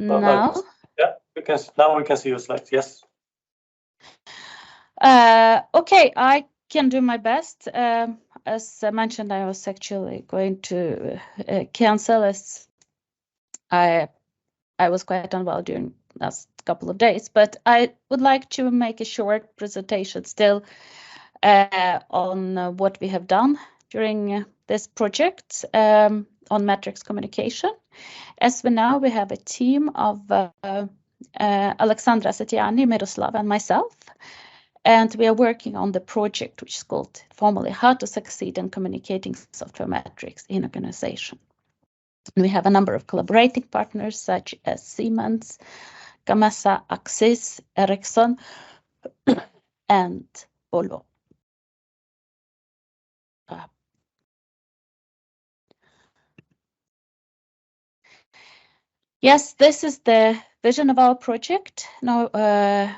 now? Yeah, now we can see your slides. Yes. Okay, I can do my best. As I mentioned, I was actually going to cancel as I was quite unwell during last couple of days, but I would like to make a short presentation still on what we have done during this project on metrics communication. As we know, we have a team of Aleksandre, Asatiani, Miroslaw, and myself. And we are working on the project, which is called formally How to Succeed in Communicating Software Metrics in Organization. We have a number of collaborating partners such as Siemens, Gamesa, Axis, Ericsson, and Volvo. Yes, this is the vision of our project. Now,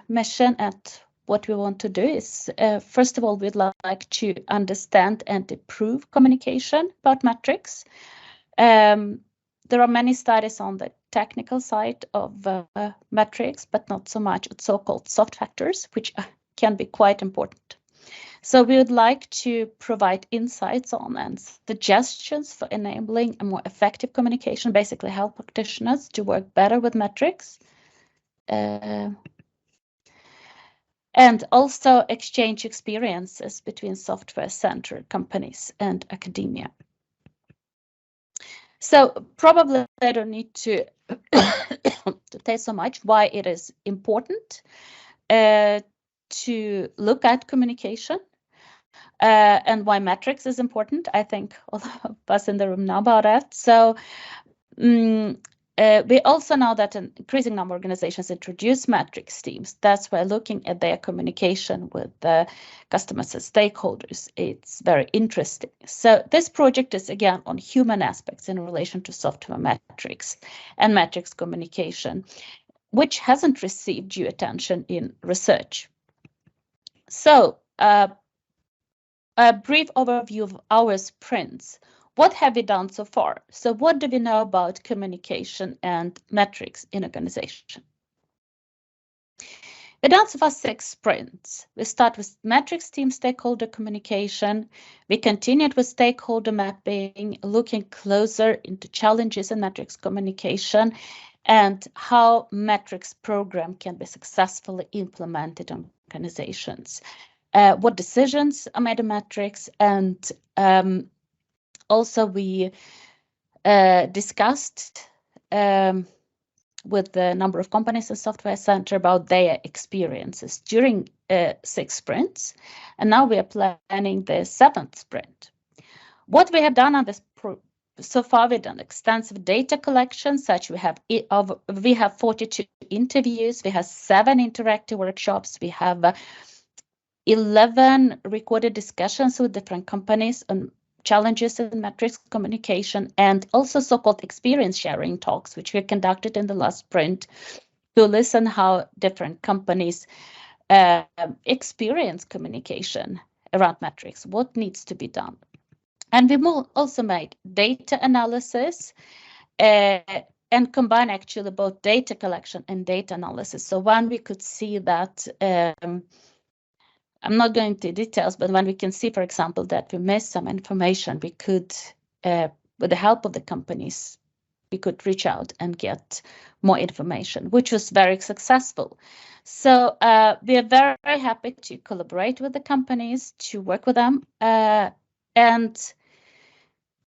mission and what we want to do is, first of all, we'd like to understand and improve communication about metrics. There are many studies on the technical side of metrics, but not so much at so-called soft factors, which can be quite important. So we would like to provide insights on and suggestions for enabling a more effective communication, basically help practitioners to work better with metrics. And also exchange experiences between software-centered companies and academia. So probably I don't need to tell so much why it is important to look at communication and why metrics is important. I think all of us in the room know about that. So we also know that an increasing number of organizations introduce metrics teams. That's why looking at their communication with the customers and stakeholders, it's very interesting. So this project is again on human aspects in relation to software metrics and metrics communication, which hasn't received due attention in research. So a brief overview of our sprints. What have we done so far? So what do we know about communication and metrics in organization? We've done so far 6 sprints. We start with metrics team stakeholder communication. We continued with stakeholder mapping, looking closer into challenges in metrics communication and how metrics program can be successfully implemented in organizations. What decisions are made in metrics, and also we discussed with the number of companies in Software Center about their experiences during 6 sprints. And now we are planning the 7th sprint. What we have done on this so far, we've done extensive data collection, such we have 42 interviews, we have 7 interactive workshops, we have 11 recorded discussions with different companies on challenges in metrics communication, and also so-called experience sharing talks, which we conducted in the last sprint to listen how different companies experience communication around metrics, what needs to be done. And we also made data analysis and combine actually both data collection and data analysis. So when we could see that I'm not going into details, but when we can see, for example, that we missed some information, we could, with the help of the companies, we could reach out and get more information, which was very successful. So we are very, very happy to collaborate with the companies, to work with them. And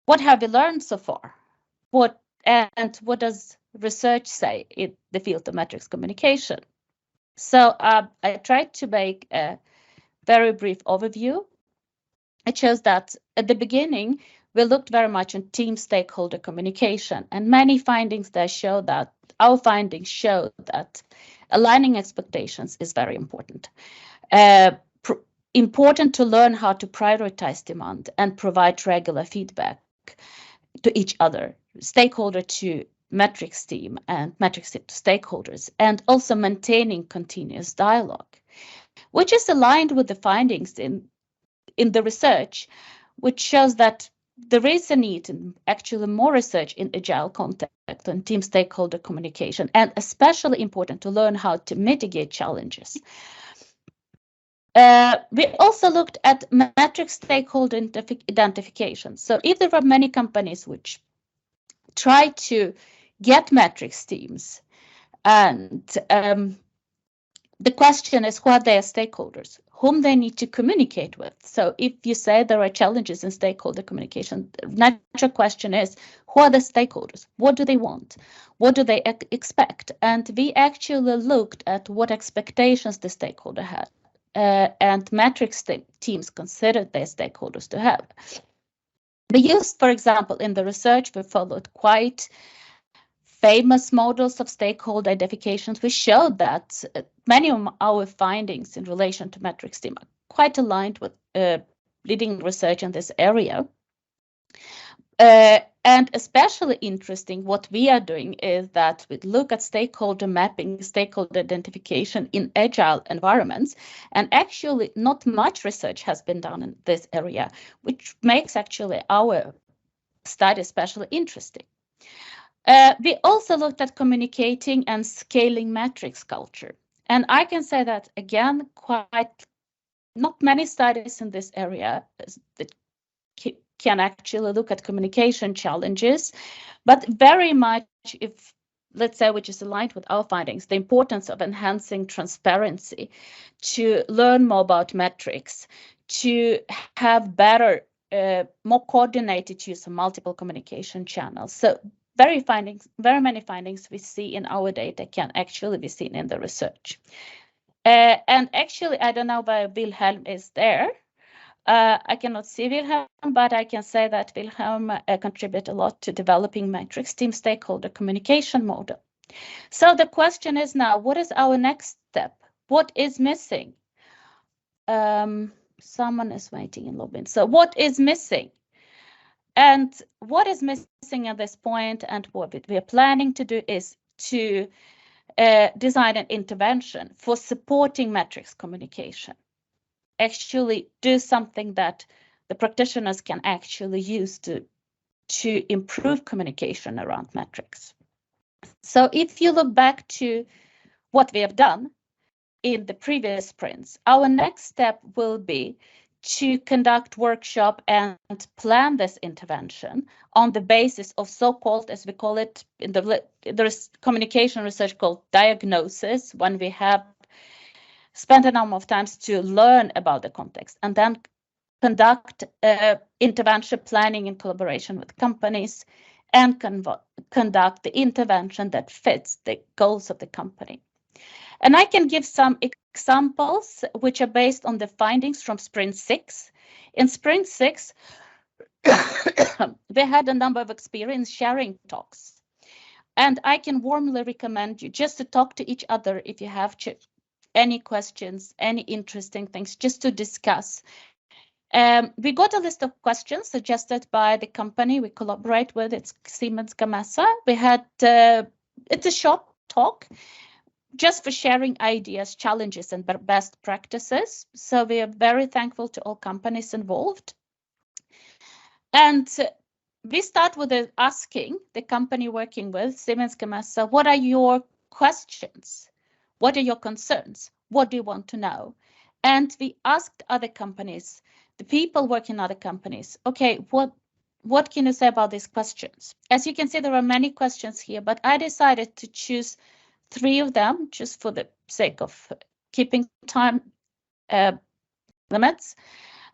what have we learned so far? What does research say in the field of metrics communication? So I tried to make a very brief overview. It shows that at the beginning, we looked very much on team stakeholder communication, and many findings there show that our findings show that aligning expectations is very important. Important to learn how to prioritize demand and provide regular feedback to each other, stakeholder to metrics team and metrics team to stakeholders, and also maintaining continuous dialogue, which is aligned with the findings in the research, which shows that there is a need in actually more research in agile context project on team stakeholder communication, and especially important to learn how to mitigate challenges. We also looked at matrix stakeholder identification. So if there are many companies which try to get matrix teams, and the question is, who are their stakeholders, whom they need to communicate with? So if you say there are challenges in stakeholder communication, the natural question is, who are the stakeholders? What do they want? What do they expect? And we actually looked at what expectations the stakeholder had, and matrix teams considered their stakeholders to have. We used, for example, in the research, we followed quite famous models of stakeholder identifications. We showed that many of our findings in relation to matrix team are quite aligned with leading research in this area. And especially interesting, what we are doing is that we look at stakeholder mapping, stakeholder identification in agile environments, and actually not much research has been done in this area, which makes actually our study especially interesting. We also looked at communicating and scaling matrix culture. And I can say that, again, quite not many studies in this area that can actually look at communication challenges, but very much, if let's say, which is aligned with our findings, the importance of enhancing transparency, to learn more about metrics, to have better, more coordinated use of multiple communication channels. So very many findings we see in our data can actually be seen in the research. And actually, I don't know why Wilhelm is there. I cannot see Wilhelm, but I can say that Wilhelm contributed a lot to developing matrix team stakeholder communication model. So the question is now, what is our next step? What is missing? Someone is waiting in lobby. So what is missing? And what is missing at this point, and what we are planning to do, is to design an intervention for supporting matrix communication. Actually do something that the practitioners can actually use to improve communication around metrics. So if you look back to what we have done in the previous sprints, our next step will be to conduct workshop and plan this intervention on the basis of so-called, as we call it in there's communication research called diagnosis, when we have spent a number of times to learn about the context, and then conduct intervention planning in collaboration with companies, and conduct the intervention that fits the goals of the company. And I can give some examples which are based on the findings from Sprint 6. In Sprint 6, we had a number of experience sharing talks. And I can warmly recommend you just to talk to each other if you have any questions, any interesting things, just to discuss. We got a list of questions suggested by the company we collaborate with. It's Siemens Gamesa. We had, it's a short talk just for sharing ideas, challenges, and best practices. So we are very thankful to all companies involved. And we start with asking the company working with, Siemens Gamesa, what are your questions? What are your concerns? What do you want to know? And we asked other companies, the people working in other companies, okay, what can you say about these questions? As you can see, there are many questions here, but I decided to choose 3 of them just for the sake of keeping time limits.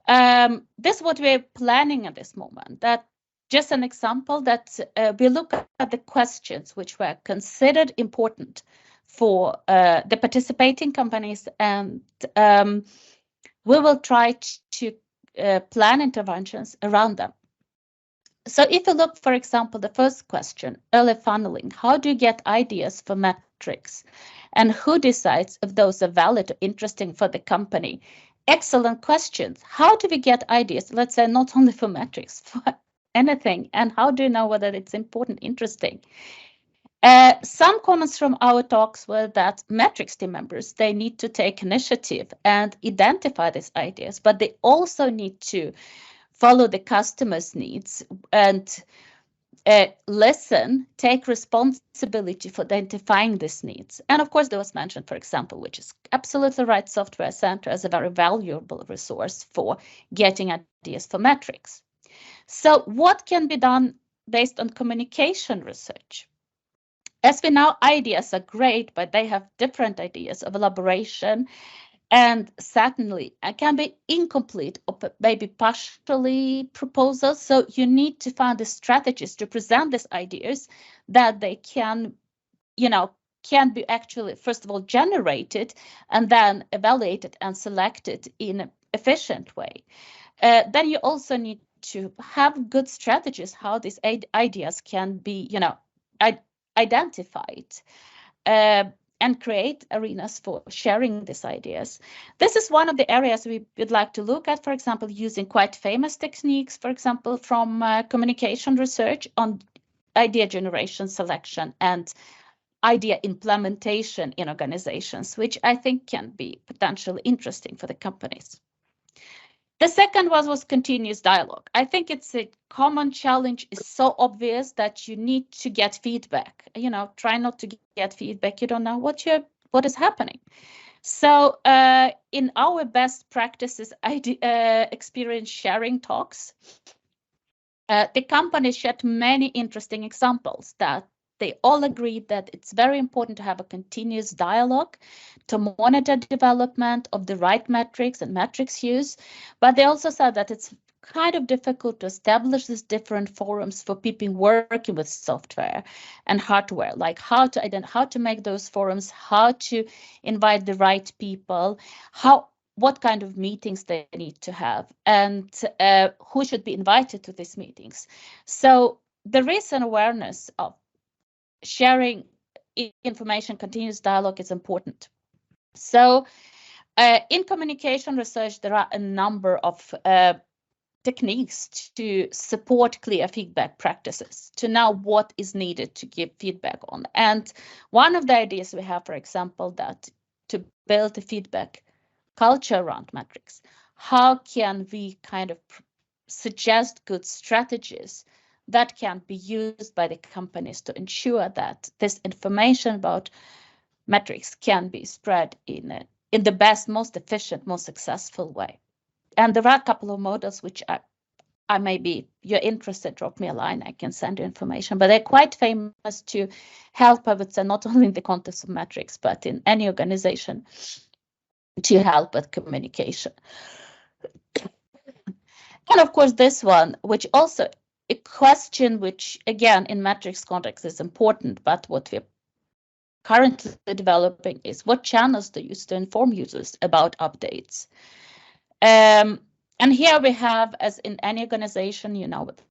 This is what we're planning at this moment. That just an example that we look at the questions which were considered important for the participating companies, and we will try to plan interventions around them. So if you look, for example, the first question, early funneling, how do you get ideas for metrics? And who decides if those are valid or interesting for the company? Excellent questions. How do we get ideas, let's say, not only for metrics, for anything? And how do you know whether it's important, interesting? Some comments from our talks were that metrics team members, they need to take initiative and identify these ideas, but they also need to follow the customer's needs and listen, take responsibility for identifying these needs. And of course, there was mentioned, for example, which is absolutely right, Software Center as a very valuable resource for getting ideas for metrics. So what can be done based on communication research? As we know, ideas are great, but they have different ideas of elaboration, and certainly can be incomplete or maybe partially proposals. So you need to find the strategies to present these ideas that they can, can be actually, first of all, generated and then evaluated and selected in an efficient way. Then you also need to have good strategies how these ideas can be, identified. And create arenas for sharing these ideas. This is one of the areas we would like to look at, for example, using quite famous techniques, for example, from communication research on idea generation, selection, and idea implementation in organizations, which I think can be potentially interesting for the companies. The second one was continuous dialogue. I think it's a common challenge. It's so obvious that you need to get feedback. Try not to get feedback. You don't know what is happening. So in our best practices experience sharing talks, the company shared many interesting examples that they all agreed that it's very important to have a continuous dialogue to monitor development of the right metrics and metrics use. But they also said that it's kind of difficult to establish these different forums for people working with software and hardware, like how to make those forums, how to invite the right people, what kind of meetings they need to have, and who should be invited to these meetings. So there is an awareness of sharing information, continuous dialogue is important. So in communication research, there are a number of techniques to support clear feedback practices, to know what is needed to give feedback on. And one of the ideas we have, for example, that to build a feedback culture around metrics, how can we kind of suggest good strategies that can be used by the companies to ensure that this information about metrics can be spread in the best, most efficient, most successful way. And there are a couple of models which I maybe you're interested, drop me a line, I can send you information, but they're quite famous to help, I would say, not only in the context of metrics, but in any organization to help with communication. And of course, this one, which also a question which, again, in metrics context is important, but what we're currently developing is what channels to use to inform users about updates. And here we have, as in any organization,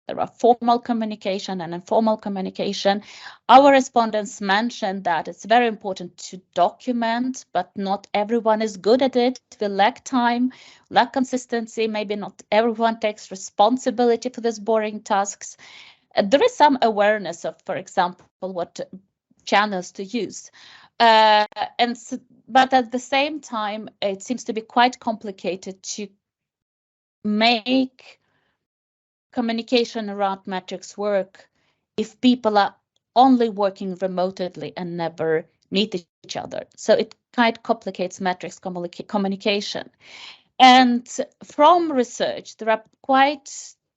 there are formal communication and informal communication. Our respondents mentioned that it's very important to document, but not everyone is good at it. We lack time, lack consistency. Maybe not everyone takes responsibility for these boring tasks. There is some awareness of, for example, what channels to use. But at the same time, it seems to be quite complicated to make communication around metrics work if people are only working remotely and never meet each other. So it kind of complicates metrics communication. And from research, there are quite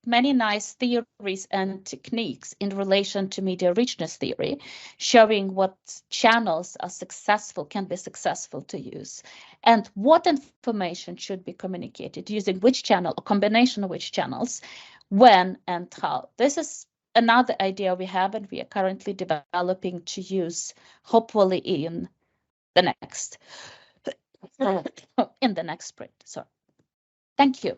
many nice theories and techniques in relation to media richness theory, showing what channels are successful, can be successful to use, and what information should be communicated using which channel or combination of which channels, when and how. This is another idea we have, and we are currently developing to use, hopefully in the next sprint. Sorry. Thank you.